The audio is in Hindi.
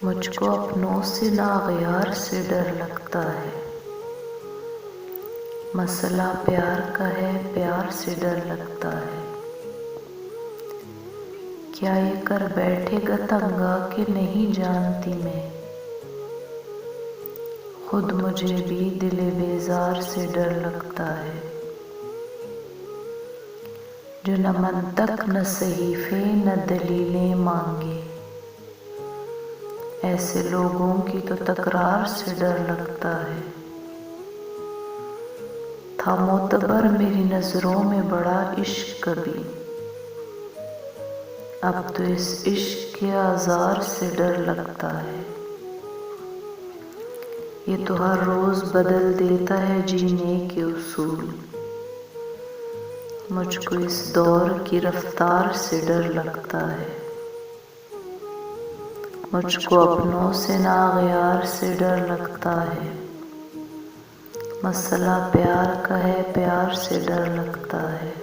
मुझको अपनों से नागयार से डर लगता है। मसला प्यार का है, प्यार से डर लगता है। क्या ये कर बैठेगा तंगा कि नहीं जानती मैं, खुद मुझे भी दिले बेजार से डर लगता है। जो न मंतक न सहीफे न दलीलें मांगे, ऐसे लोगों की तो तकरार से डर लगता है। था मोतबर मेरी नजरों में बड़ा इश्क कभी, अब तो इस इश्क के आज़ार से डर लगता है। ये तो हर रोज बदल देता है जीने के उसूल, मुझको इस दौर की रफ्तार से डर लगता है। मुझको अपनों से नागयार से डर लगता है। मसला प्यार का है, प्यार से डर लगता है।